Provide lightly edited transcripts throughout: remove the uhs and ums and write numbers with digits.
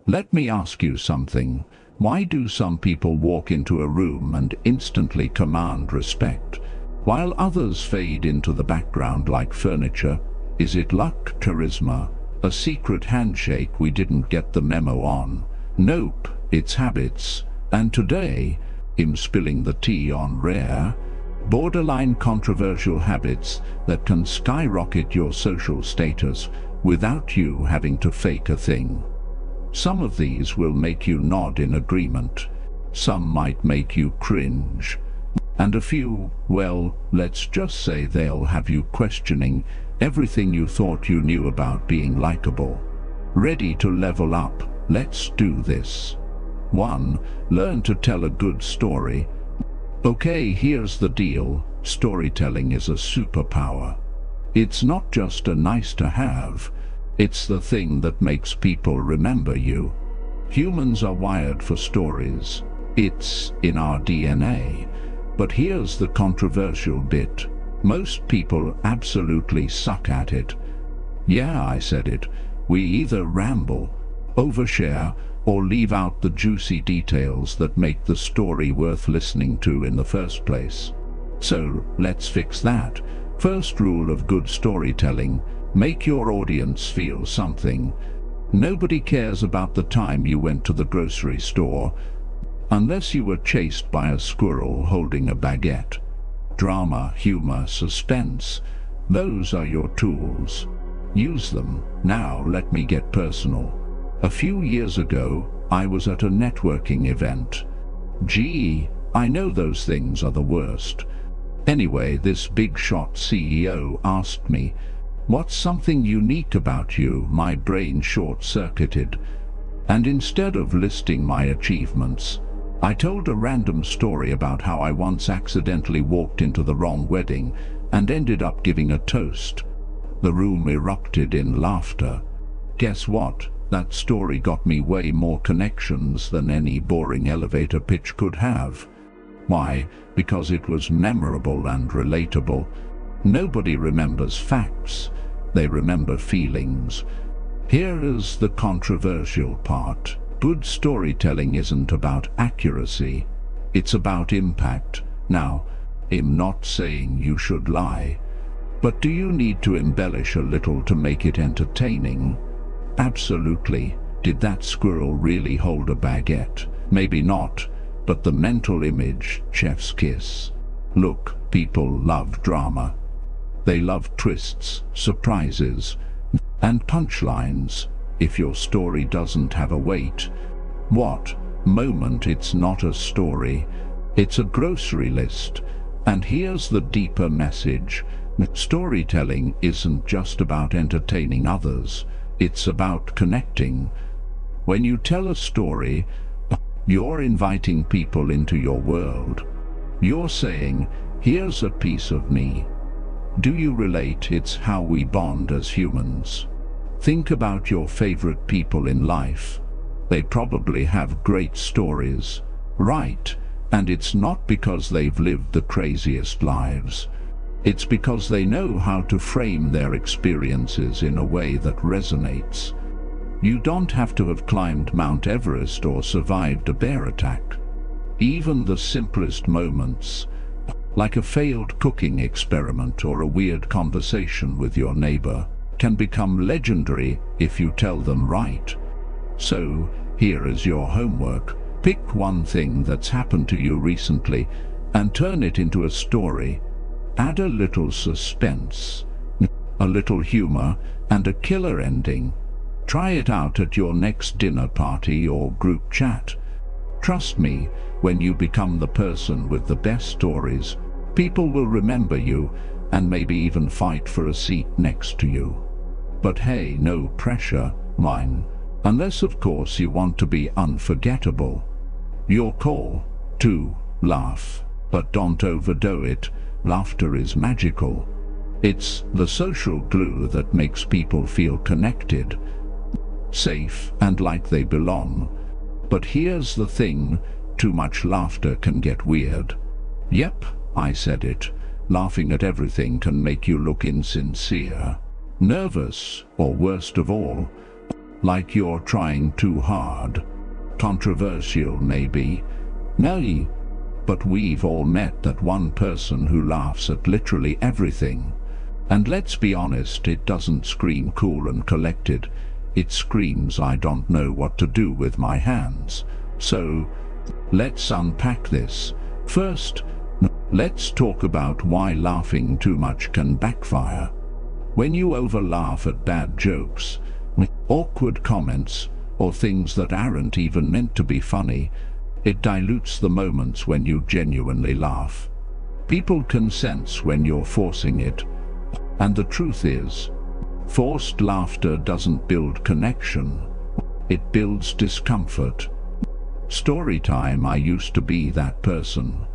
Let me ask you something. Why do some people walk into a room and instantly command respect, while others fade into the background like furniture? Is it luck, charisma, a secret handshake we didn't get the memo on? Nope, it's habits. And today, I'm spilling the tea on rare, borderline controversial habits that can skyrocket your social status without you having to fake a thing. Some of these will make you nod in agreement. Some might make you cringe. And a few, well, let's just say they'll have you questioning everything you thought you knew about being likable. Ready to level up? Let's do this. 1. Learn to tell a good story. Okay, here's the deal. Storytelling is a superpower. It's not just a nice to have. It's the thing that makes people remember you. Humans are wired for stories. It's in our DNA. But here's the controversial bit. Most people absolutely suck at it. Yeah, I said it. We either ramble, overshare, or leave out the juicy details that make the story worth listening to in the first place. So, let's fix that. First rule of good storytelling: make your audience feel something. Nobody cares about the time you went to the grocery store, unless you were chased by a squirrel holding a baguette. Drama, humor, suspense, those are your tools. Use them. Now let me get personal. A few years ago, I was at a networking event. Gee, I know those things are the worst. Anyway, this big shot CEO asked me, "What's something unique about you?" My brain short-circuited, and instead of listing my achievements, I told a random story about how I once accidentally walked into the wrong wedding and ended up giving a toast. The room erupted in laughter. Guess what? That story got me way more connections than any boring elevator pitch could have. Why? Because it was memorable and relatable. Nobody remembers facts. They remember feelings. Here is the controversial part. Good storytelling isn't about accuracy. It's about impact. Now, I'm not saying you should lie. But do you need to embellish a little to make it entertaining? Absolutely. Did that squirrel really hold a baguette? Maybe not, but the mental image, chef's kiss. Look, people love drama. They love twists, surprises, and punchlines. If your story doesn't have a weight, what moment, it's not a story. It's a grocery list. And here's the deeper message. Storytelling isn't just about entertaining others. It's about connecting. When you tell a story, you're inviting people into your world. You're saying, here's a piece of me. Do you relate? It's how we bond as humans. Think about your favorite people in life. They probably have great stories, right? And it's not because they've lived the craziest lives. It's because they know how to frame their experiences in a way that resonates. You don't have to have climbed Mount Everest or survived a bear attack. Even the simplest moments, like a failed cooking experiment or a weird conversation with your neighbor, can become legendary if you tell them right. So, here is your homework. Pick one thing that's happened to you recently and turn it into a story. Add a little suspense, a little humor, and a killer ending. Try it out at your next dinner party or group chat. Trust me, when you become the person with the best stories, people will remember you and maybe even fight for a seat next to you. But hey, no pressure, mine. Unless, of course, you want to be unforgettable. Your call. 2. Laugh. But don't overdo it. Laughter is magical. It's the social glue that makes people feel connected, safe, and like they belong. But here's the thing, too much laughter can get weird. Yep, I said it. Laughing at everything can make you look insincere, nervous, or worst of all, like you're trying too hard. Controversial maybe, nay, but we've all met that one person who laughs at literally everything. And let's be honest, it doesn't scream cool and collected. It screams, I don't know what to do with my hands. So, let's unpack this. First, let's talk about why laughing too much can backfire. When you over-laugh at bad jokes, awkward comments, or things that aren't even meant to be funny, it dilutes the moments when you genuinely laugh. People can sense when you're forcing it. And the truth is, forced laughter doesn't build connection. It builds discomfort. Story time. I used to be that person.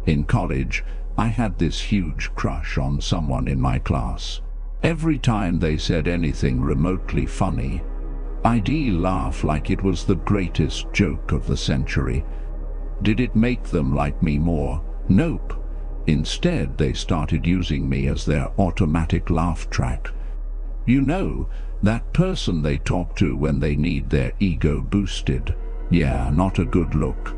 In college, I had this huge crush on someone in my class. Every time they said anything remotely funny, I'd laugh like it was the greatest joke of the century. Did it make them like me more? Nope. Instead, they started using me as their automatic laugh track. You know, that person they talk to when they need their ego boosted. Yeah, not a good look.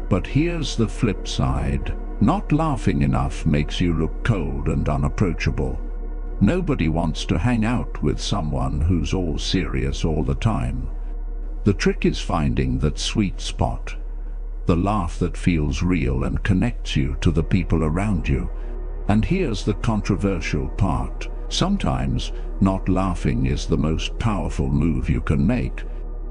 But here's the flip side. Not laughing enough makes you look cold and unapproachable. Nobody wants to hang out with someone who's all serious all the time. The trick is finding that sweet spot. The laugh that feels real and connects you to the people around you. And here's the controversial part. Sometimes, not laughing is the most powerful move you can make.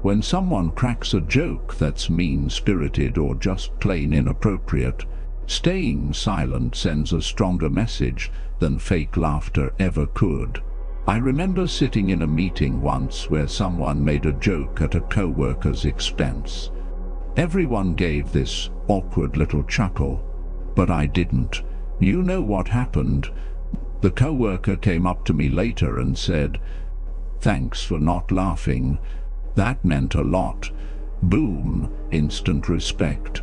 When someone cracks a joke that's mean-spirited or just plain inappropriate, staying silent sends a stronger message than fake laughter ever could. I remember sitting in a meeting once where someone made a joke at a co-worker's expense. Everyone gave this awkward little chuckle, but I didn't. You know what happened? The co-worker came up to me later and said, "Thanks for not laughing. That meant a lot." Boom, instant respect.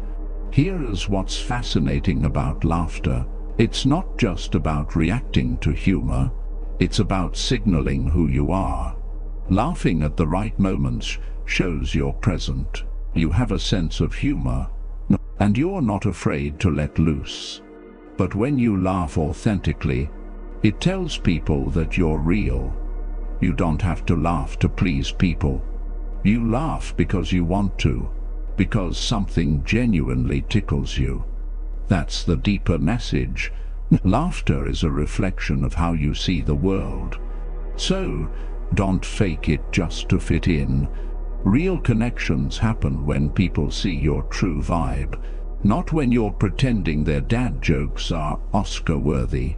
Here's what's fascinating about laughter. It's not just about reacting to humor. It's about signaling who you are. Laughing at the right moments shows you're present. You have a sense of humor, and you're not afraid to let loose. But when you laugh authentically, it tells people that you're real. You don't have to laugh to please people. You laugh because you want to, because something genuinely tickles you. That's the deeper message. Laughter is a reflection of how you see the world. So, don't fake it just to fit in. Real connections happen when people see your true vibe, not when you're pretending their dad jokes are Oscar-worthy.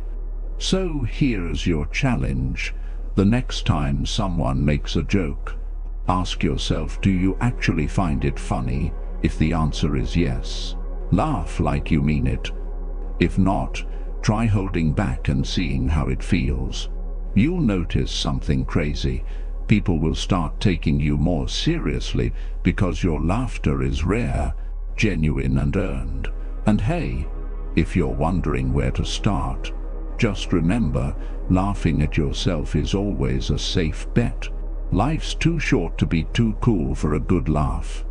So here's your challenge. The next time someone makes a joke, ask yourself, do you actually find it funny? If the answer is yes, laugh like you mean it. If not, try holding back and seeing how it feels. You'll notice something crazy. People will start taking you more seriously because your laughter is rare, genuine and earned. And hey, if you're wondering where to start, just remember, laughing at yourself is always a safe bet. Life's too short to be too cool for a good laugh.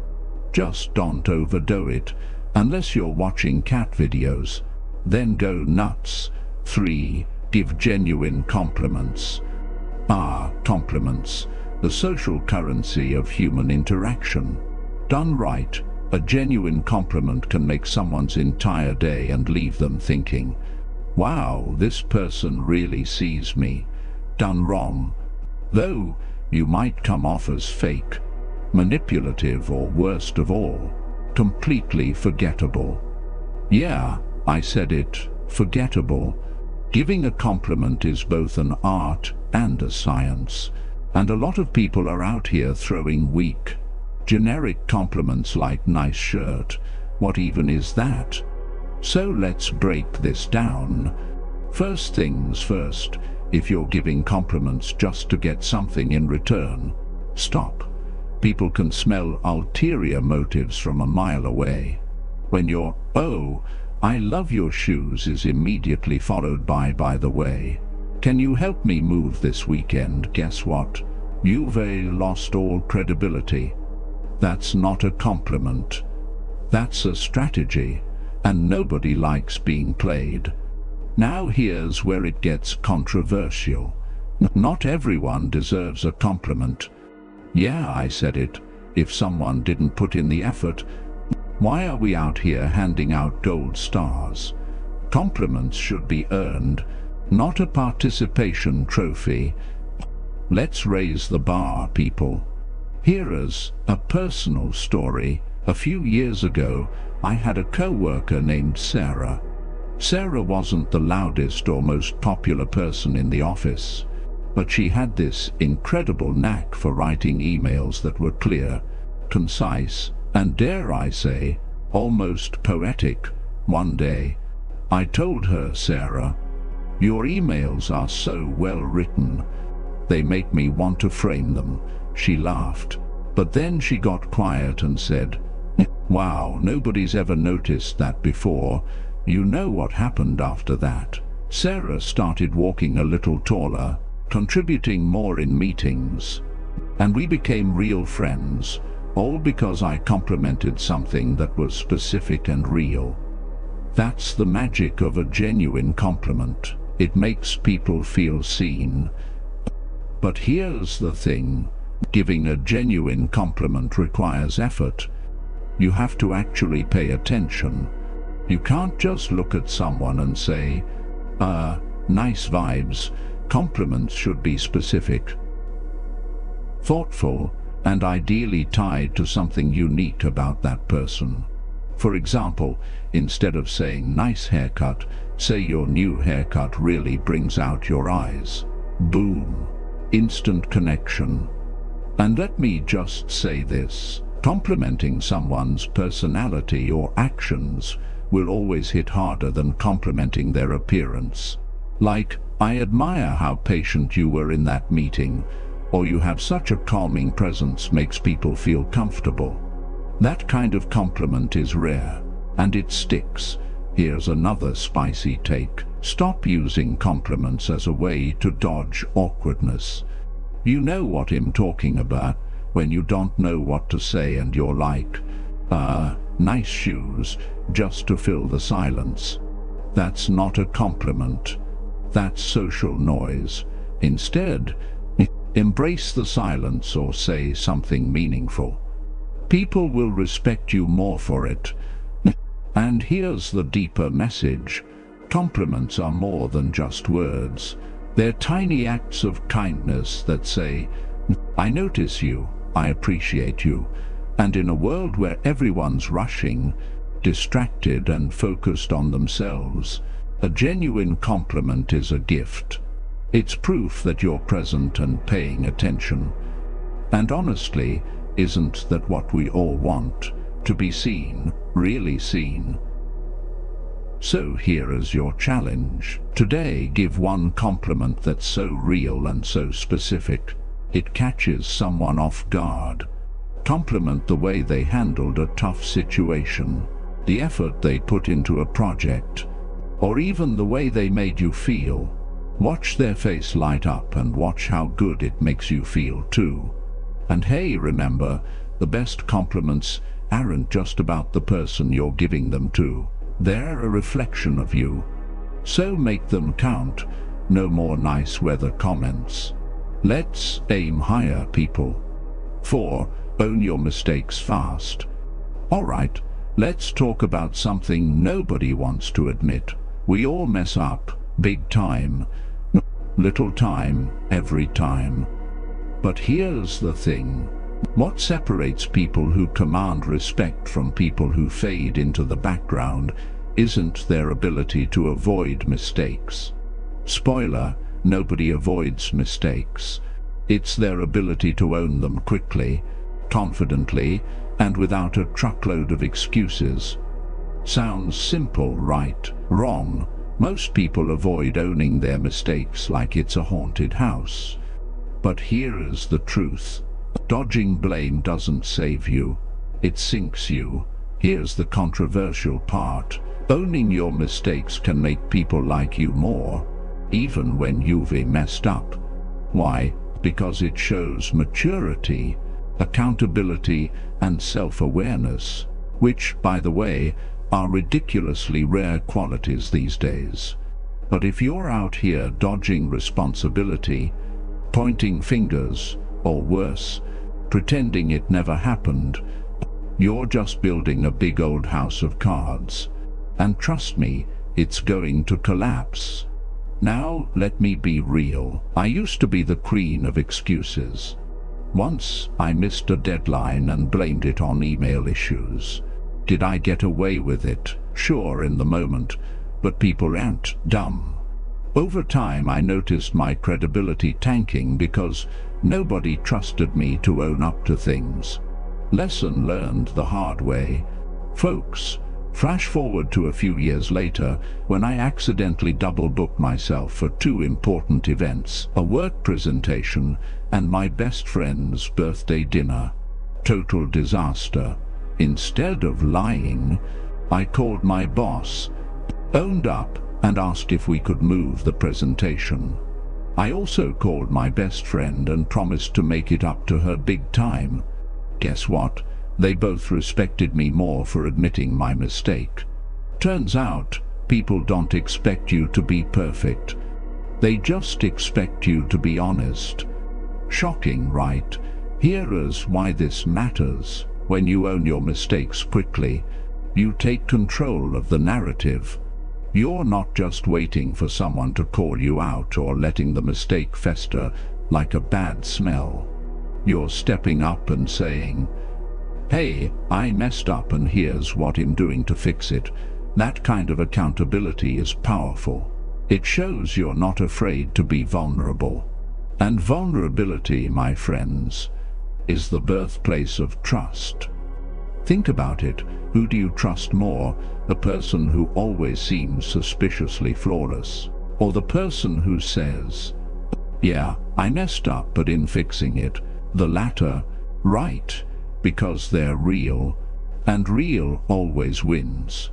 Just don't overdo it, unless you're watching cat videos. Then go nuts. 3. Give genuine compliments. Compliments, the social currency of human interaction. Done right, a genuine compliment can make someone's entire day and leave them thinking, wow, this person really sees me. Done wrong, though, you might come off as fake, manipulative, or worst of all, completely forgettable. Yeah, I said it, forgettable. Giving a compliment is both an art and a science, and a lot of people are out here throwing weak, generic compliments like nice shirt. What even is that? So let's break this down. First things first, if you're giving compliments just to get something in return, stop. People can smell ulterior motives from a mile away. When your "oh, I love your shoes" is immediately followed by the way, "Can you help me move this weekend?" Guess what? You've lost all credibility. That's not a compliment. That's a strategy, and nobody likes being played. Now here's where it gets controversial. Not everyone deserves a compliment. Yeah, I said it. If someone didn't put in the effort, why are we out here handing out gold stars? Compliments should be earned, not a participation trophy. Let's raise the bar, people. Here's a personal story. A few years ago, I had a co-worker named Sarah. Sarah wasn't the loudest or most popular person in the office, but she had this incredible knack for writing emails that were clear, concise, and dare I say, almost poetic. One day, I told her, "Sarah, your emails are so well written. They make me want to frame them." She laughed, but then she got quiet and said, "Wow, nobody's ever noticed that before." You know what happened after that? Sarah started walking a little taller, contributing more in meetings, and we became real friends, all because I complimented something that was specific and real. That's the magic of a genuine compliment. It makes people feel seen. But here's the thing. Giving a genuine compliment requires effort. You have to actually pay attention. You can't just look at someone and say, nice vibes." Compliments should be specific, thoughtful, and ideally tied to something unique about that person. For example, instead of saying "nice haircut," say "your new haircut really brings out your eyes." Boom. Instant connection. And let me just say this. Complimenting someone's personality or actions will always hit harder than complimenting their appearance. Like, "I admire how patient you were in that meeting," or "you have such a calming presence, makes people feel comfortable." That kind of compliment is rare, and it sticks. Here's another spicy take. Stop using compliments as a way to dodge awkwardness. You know what I'm talking about, when you don't know what to say and you're like, "nice shoes," just to fill the silence. That's not a compliment. That's social noise. Instead, embrace the silence or say something meaningful. People will respect you more for it. And here's the deeper message. Compliments are more than just words. They're tiny acts of kindness that say, "I notice you, I appreciate you." And in a world where everyone's rushing, distracted and focused on themselves, a genuine compliment is a gift. It's proof that you're present and paying attention. And honestly, isn't that what we all want? To be seen, really seen. So here is your challenge. Today, give one compliment that's so real and so specific, it catches someone off guard. Compliment the way they handled a tough situation, the effort they put into a project, or even the way they made you feel. Watch their face light up and watch how good it makes you feel too. And hey, remember, the best compliments aren't just about the person you're giving them to. They're a reflection of you. So make them count. No more nice weather comments. Let's aim higher, people. 4. Own your mistakes fast. Alright, let's talk about something nobody wants to admit. We all mess up, big time, little time, every time. But here's the thing. What separates people who command respect from people who fade into the background isn't their ability to avoid mistakes. Spoiler, nobody avoids mistakes. It's their ability to own them quickly, confidently, and without a truckload of excuses. Sounds simple, right? Wrong. Most people avoid owning their mistakes like it's a haunted house. But here is the truth. Dodging blame doesn't save you. It sinks you. Here's the controversial part. Owning your mistakes can make people like you more, even when you've messed up. Why? because it shows maturity, accountability, and self-awareness, which, by the way, are ridiculously rare qualities these days. But if you're out here dodging responsibility, pointing fingers, or worse, pretending it never happened, you're just building a big old house of cards. And trust me, it's going to collapse. Now, let me be real. I used to be the queen of excuses. Once, I missed a deadline and blamed it on email issues. Did I get away with it? Sure, in the moment, but people aren't dumb. Over time, I noticed my credibility tanking because nobody trusted me to own up to things. Lesson learned the hard way. Folks, flash forward to a few years later when I accidentally double-booked myself for two important events, a work presentation and my best friend's birthday dinner. Total disaster. Instead of lying, I called my boss, owned up, and asked if we could move the presentation. I also called my best friend and promised to make it up to her big time. Guess what? They both respected me more for admitting my mistake. Turns out, people don't expect you to be perfect. They just expect you to be honest. Shocking, right? Here is why this matters. When you own your mistakes quickly, you take control of the narrative. You're not just waiting for someone to call you out or letting the mistake fester like a bad smell. You're stepping up and saying, "Hey, I messed up and here's what I'm doing to fix it." That kind of accountability is powerful. It shows you're not afraid to be vulnerable. And vulnerability, my friends, is the birthplace of trust. Think about it. Who do you trust more? The person who always seems suspiciously flawless, or the person who says, "Yeah, I messed up, but in fixing it"? The latter, right, because they're real, and real always wins.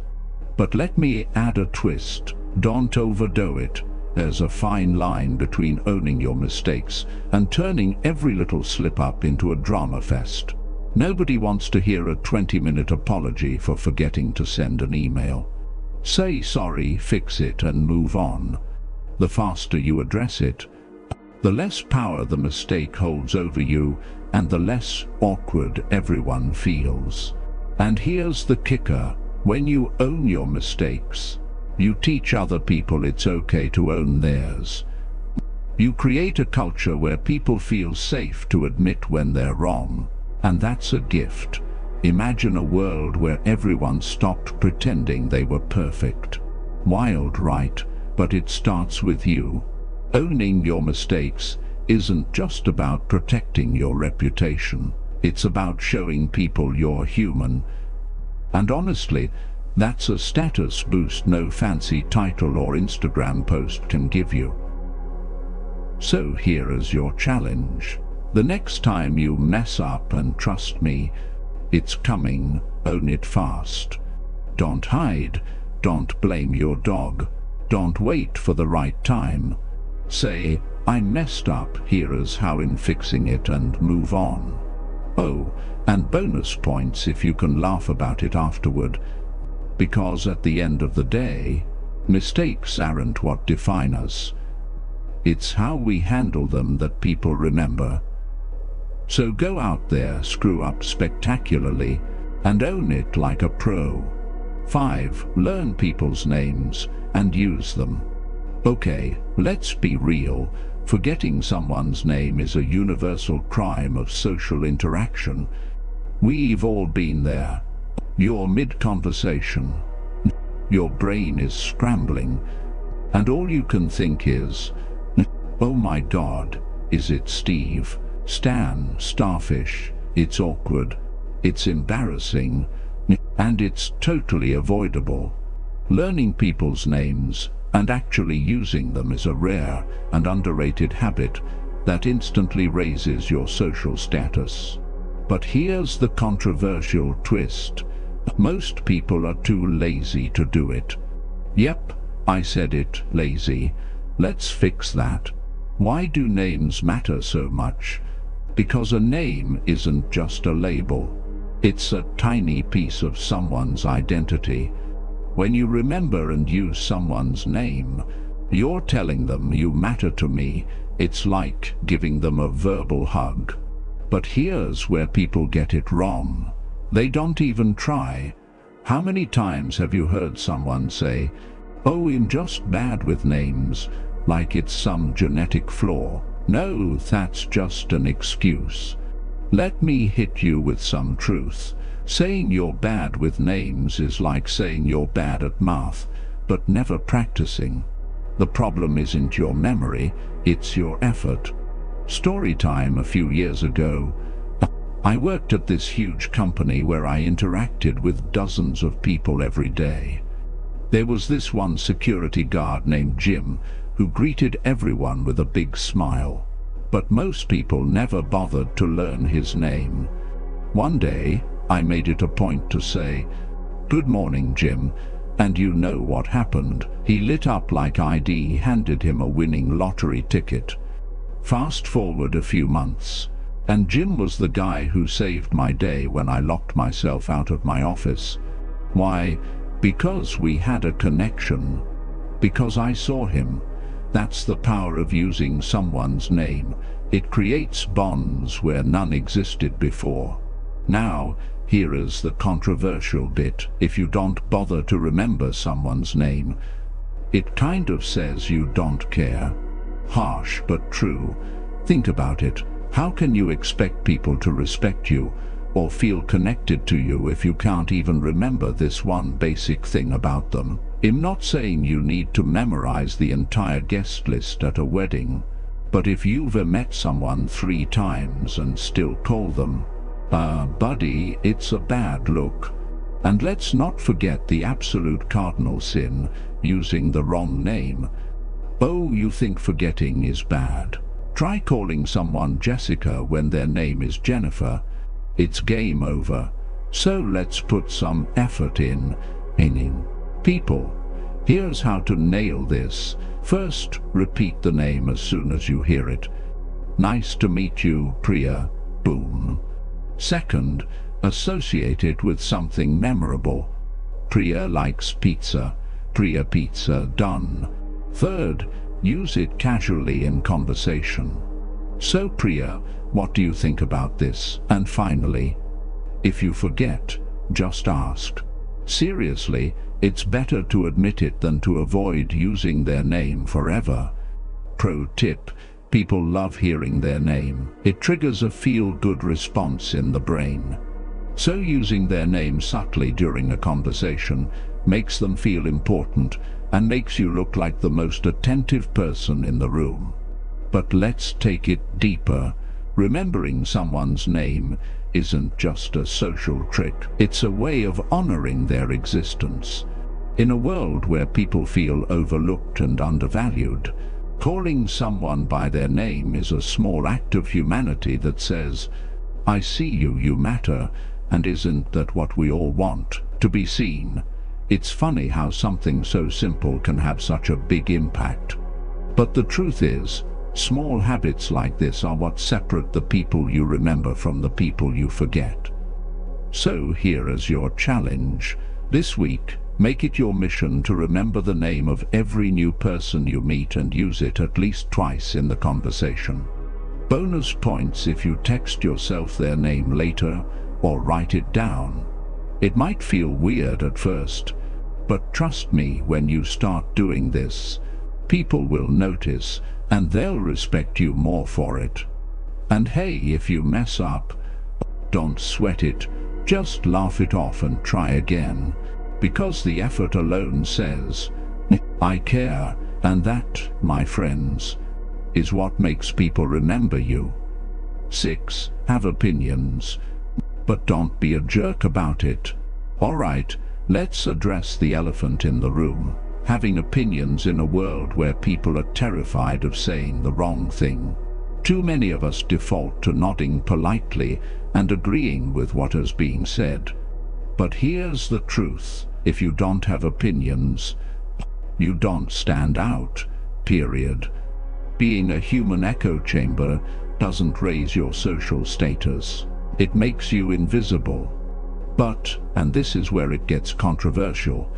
But let me add a twist. Don't overdo it. There's a fine line between owning your mistakes and turning every little slip-up into a drama fest. Nobody wants to hear a 20-minute apology for forgetting to send an email. Say sorry, fix it, and move on. The faster you address it, the less power the mistake holds over you, and the less awkward everyone feels. And here's the kicker. When you own your mistakes, you teach other people it's okay to own theirs. You create a culture where people feel safe to admit when they're wrong, and that's a gift. Imagine a world where everyone stopped pretending they were perfect. Wild, right? But it starts with you. Owning your mistakes isn't just about protecting your reputation. It's about showing people you're human. And honestly, that's a status boost no fancy title or Instagram post can give you. So here is your challenge. The next time you mess up, and trust me, it's coming, own it fast. Don't hide. Don't blame your dog. Don't wait for the right time. Say, "I messed up, here is how in fixing it," and move on. Oh, and bonus points if you can laugh about it afterward. Because at the end of the day, mistakes aren't what define us. It's how we handle them that people remember. So go out there, screw up spectacularly, and own it like a pro. 5. Learn people's names and use them. Okay, let's be real. Forgetting someone's name is a universal crime of social interaction. We've all been there. You're mid-conversation. Your brain is scrambling, and all you can think is, "Oh my God, is it Steve, Stan, Starfish?" It's awkward, it's embarrassing, and it's totally avoidable. Learning people's names and actually using them is a rare and underrated habit that instantly raises your social status. But here's the controversial twist. Most people are too lazy to do it. Yep, I said it, lazy. Let's fix that. Why do names matter so much? Because a name isn't just a label. It's a tiny piece of someone's identity. When you remember and use someone's name, you're telling them you matter to me. It's like giving them a verbal hug. But here's where people get it wrong. They don't even try. How many times have you heard someone say, "Oh, I'm just bad with names," like it's some genetic flaw? No, that's just an excuse. Let me hit you with some truth. Saying you're bad with names is like saying you're bad at math, but never practicing. The problem isn't your memory, it's your effort. Story time a few years ago. I worked at this huge company where I interacted with dozens of people every day. There was this one security guard named Jim who greeted everyone with a big smile. But most people never bothered to learn his name. One day, I made it a point to say, "Good morning, Jim," and you know what happened. He lit up like I'd handed him a winning lottery ticket. Fast forward a few months, and Jim was the guy who saved my day when I locked myself out of my office. Why? Because we had a connection. Because I saw him. That's the power of using someone's name. It creates bonds where none existed before. Now, here is the controversial bit. If you don't bother to remember someone's name, it kind of says you don't care. Harsh but true. Think about it. How can you expect people to respect you or feel connected to you if you can't even remember this one basic thing about them? I'm not saying you need to memorize the entire guest list at a wedding, but if you've met someone 3 times and still call them, buddy, it's a bad look. And let's not forget the absolute cardinal sin, using the wrong name. Oh, you think forgetting is bad? Try calling someone Jessica when their name is Jennifer. It's game over. So let's put some effort in. People, here's how to nail this. First, repeat the name as soon as you hear it. Nice to meet you, Priya. Boom. Second, associate it with something memorable. Priya likes pizza. Priya pizza, done. Third, use it casually in conversation. So Priya, what do you think about this? And finally, if you forget, just ask. Seriously, it's better to admit it than to avoid using their name forever. Pro tip, people love hearing their name. It triggers a feel-good response in the brain. So using their name subtly during a conversation makes them feel important and makes you look like the most attentive person in the room. But let's take it deeper. Remembering someone's name isn't just a social trick. It's a way of honoring their existence. In a world where people feel overlooked and undervalued, calling someone by their name is a small act of humanity that says, "I see you, you matter." And isn't that what we all want? To be seen. It's funny how something so simple can have such a big impact. But the truth is, small habits like this are what separate the people you remember from the people you forget. So here is your challenge. This week, make it your mission to remember the name of every new person you meet and use it at least twice in the conversation. Bonus points if you text yourself their name later or write it down. It might feel weird at first, but trust me, when you start doing this, people will notice and they'll respect you more for it. And hey, if you mess up, don't sweat it. Just laugh it off and try again. Because the effort alone says, "I care," and that, my friends, is what makes people remember you. 6. Have opinions, but don't be a jerk about it. Alright, let's address the elephant in the room. Having opinions in a world where people are terrified of saying the wrong thing. Too many of us default to nodding politely and agreeing with what is being said. But here's the truth. If you don't have opinions, you don't stand out, period. Being a human echo chamber doesn't raise your social status. It makes you invisible. But, and this is where it gets controversial,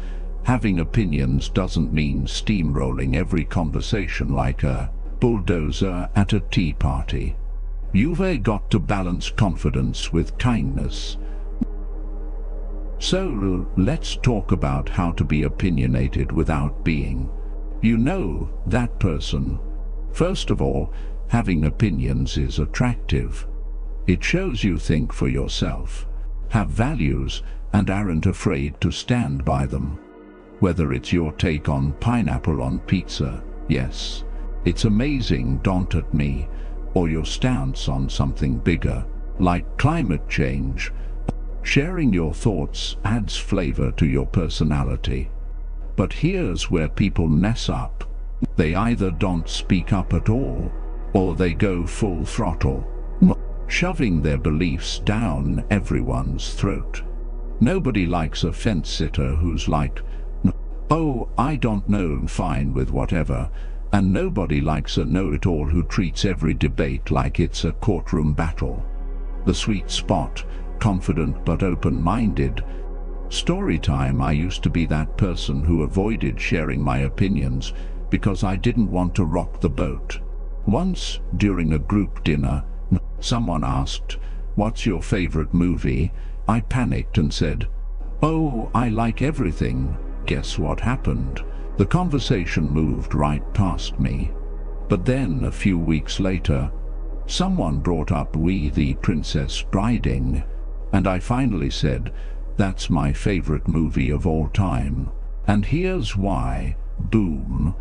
having opinions doesn't mean steamrolling every conversation like a bulldozer at a tea party. You've got to balance confidence with kindness. So, let's talk about how to be opinionated without being, that person. First of all, having opinions is attractive. It shows you think for yourself, have values, and aren't afraid to stand by them. Whether it's your take on pineapple on pizza, yes, it's amazing, don't at me, or your stance on something bigger, like climate change. Sharing your thoughts adds flavor to your personality. But here's where people mess up. They either don't speak up at all, or they go full throttle, shoving their beliefs down everyone's throat. Nobody likes a fence-sitter who's like, "Oh, I don't know, I'm fine with whatever," and nobody likes a know-it-all who treats every debate like it's a courtroom battle. The sweet spot, confident but open-minded. Storytime: I used to be that person who avoided sharing my opinions because I didn't want to rock the boat. Once, during a group dinner, someone asked, "What's your favorite movie?" I panicked and said, "Oh, I like everything." Guess what happened? The conversation moved right past me. But then, a few weeks later, someone brought up We the Princess Bride, and I finally said, "That's my favorite movie of all time. And here's why." Boom.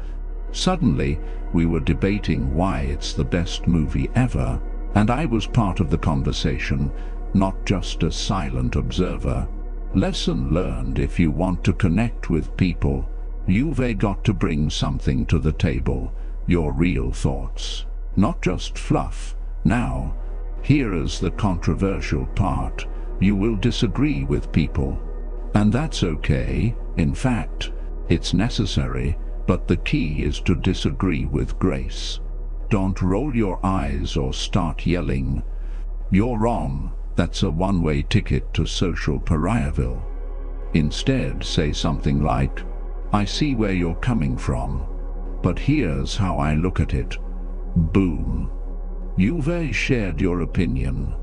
Suddenly, we were debating why it's the best movie ever, and I was part of the conversation, not just a silent observer. Lesson learned: if you want to connect with people, you've got to bring something to the table, your real thoughts, not just fluff. Now, here is the controversial part. You will disagree with people, and that's okay. In fact, it's necessary, but the key is to disagree with grace. Don't roll your eyes or start yelling, "You're wrong." That's a one-way ticket to social pariahville. Instead, say something like, "I see where you're coming from, but here's how I look at it." Boom. You've shared your opinion,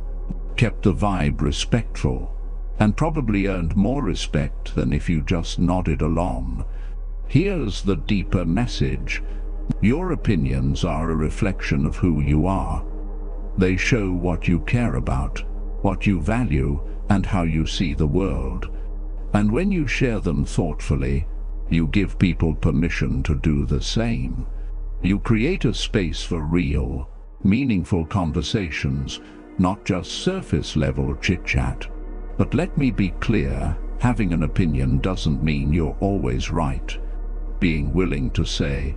kept the vibe respectful, and probably earned more respect than if you just nodded along. Here's the deeper message. Your opinions are a reflection of who you are. They show what you care about, what you value, and how you see the world. And when you share them thoughtfully, you give people permission to do the same. You create a space for real, meaningful conversations, not just surface-level chit-chat. But let me be clear, having an opinion doesn't mean you're always right. Being willing to say,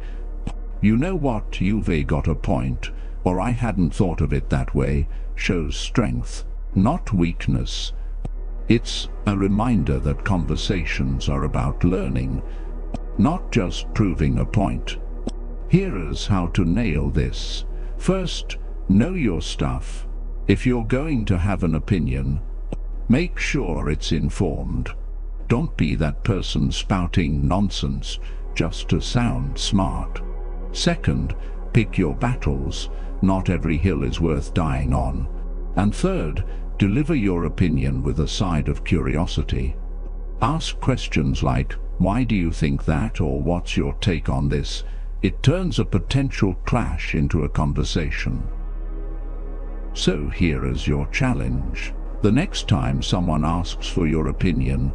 "You know what, you've got a point," or "I hadn't thought of it that way," shows strength, not weakness. It's a reminder that conversations are about learning, not just proving a point. Here's how to nail this. First, know your stuff. If you're going to have an opinion, make sure it's informed. Don't be that person spouting nonsense just to sound smart. Second, pick your battles. Not every hill is worth dying on. And third, deliver your opinion with a side of curiosity. Ask questions like, "Why do you think that?" or "What's your take on this?" It turns a potential clash into a conversation. So here is your challenge. The next time someone asks for your opinion,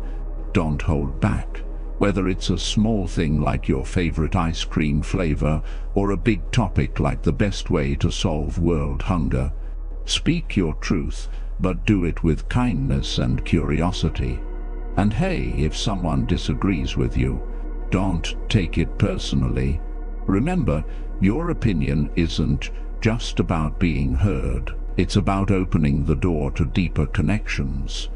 don't hold back. Whether it's a small thing like your favorite ice cream flavor or a big topic like the best way to solve world hunger, speak your truth, but do it with kindness and curiosity. And hey, if someone disagrees with you, don't take it personally. Remember, your opinion isn't just about being heard. It's about opening the door to deeper connections.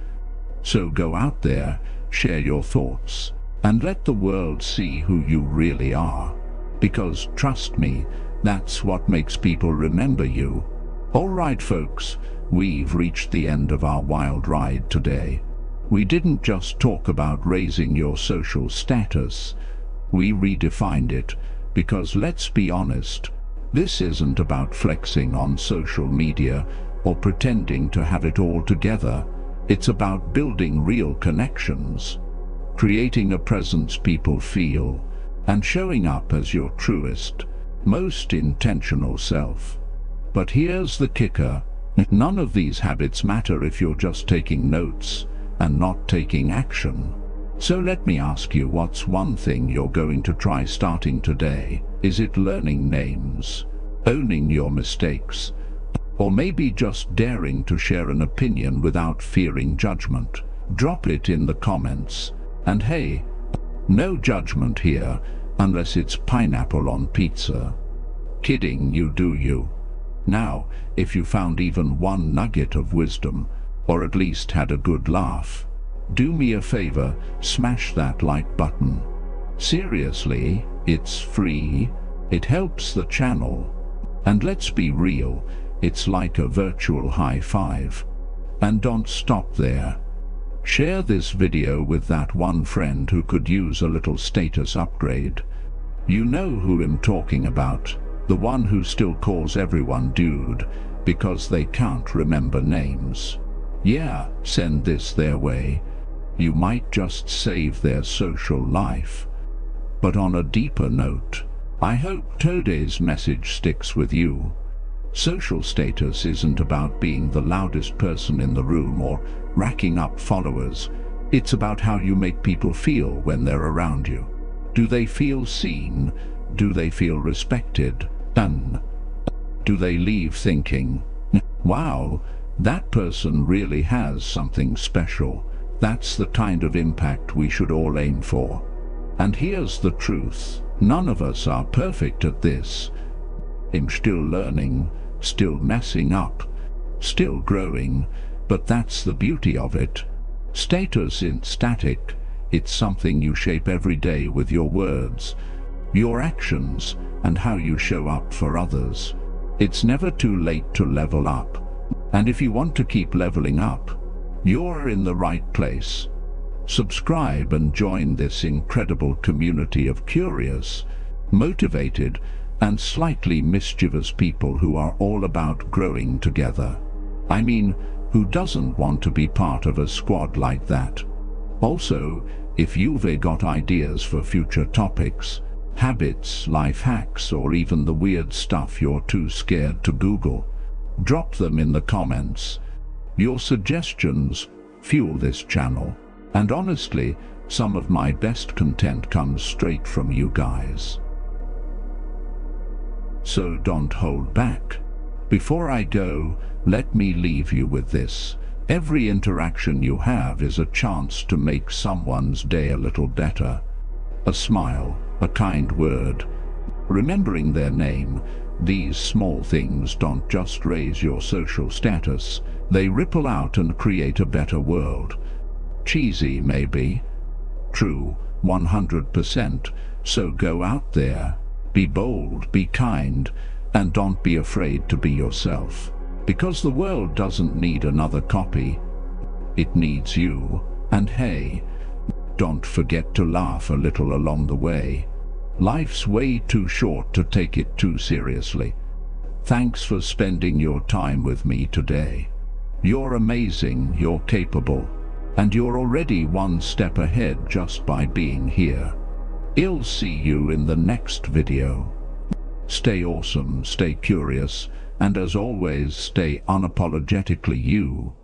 So go out there, share your thoughts, and let the world see who you really are. Because trust me, That's what makes people remember you. Alright folks, we've reached the end of our wild ride today. We didn't just talk about raising your social status, we redefined it, because let's be honest, this isn't about flexing on social media or pretending to have it all together. It's about building real connections, creating a presence people feel, and showing up as your truest, most intentional self. But here's the kicker, none of these habits matter if you're just taking notes and not taking action. So let me ask you, what's one thing you're going to try starting today? Is it learning names, owning your mistakes, or maybe just daring to share an opinion without fearing judgment? Drop it in the comments. And hey, no judgment here, unless it's pineapple on pizza. Kidding, you do you. Now, if you found even one nugget of wisdom, or at least had a good laugh, do me a favor, smash that like button. Seriously, it's free, it helps the channel. And let's be real, it's like a virtual high five. And don't stop there. Share this video with that one friend who could use a little status upgrade. You know who I'm talking about, the one who still calls everyone dude because they can't remember names. Yeah, send this their way. You might just save their social life. But on a deeper note, I hope today's message sticks with you. Social status isn't about being the loudest person in the room or racking up followers. It's about how you make people feel when they're around you. Do they feel seen? Do they feel respected? And do they leave thinking, wow, that person really has something special? That's the kind of impact we should all aim for. And here's the truth, none of us are perfect at this. I'm still learning, still messing up, still growing, but that's the beauty of it. Status isn't static, it's something you shape every day with your words, your actions, and how you show up for others. It's never too late to level up. And if you want to keep leveling up, you're in the right place. Subscribe and join this incredible community of curious, motivated, and slightly mischievous people who are all about growing together. I mean, who doesn't want to be part of a squad like that? Also, if you've got ideas for future topics, habits, life hacks, or even the weird stuff you're too scared to Google, drop them in the comments. Your suggestions fuel this channel, and honestly, some of my best content comes straight from you guys. So don't hold back. Before I go, let me leave you with this. Every interaction you have is a chance to make someone's day a little better. A smile, a kind word, remembering their name. These small things don't just raise your social status, they ripple out and create a better world. Cheesy maybe, true 100%, so go out there, be bold, be kind, and don't be afraid to be yourself. Because the world doesn't need another copy, it needs you. And hey, don't forget to laugh a little along the way. Life's way too short to take it too seriously. Thanks for spending your time with me today. You're amazing, you're capable, and you're already one step ahead just by being here. I'll see you in the next video. Stay awesome, stay curious, and as always, stay unapologetically you.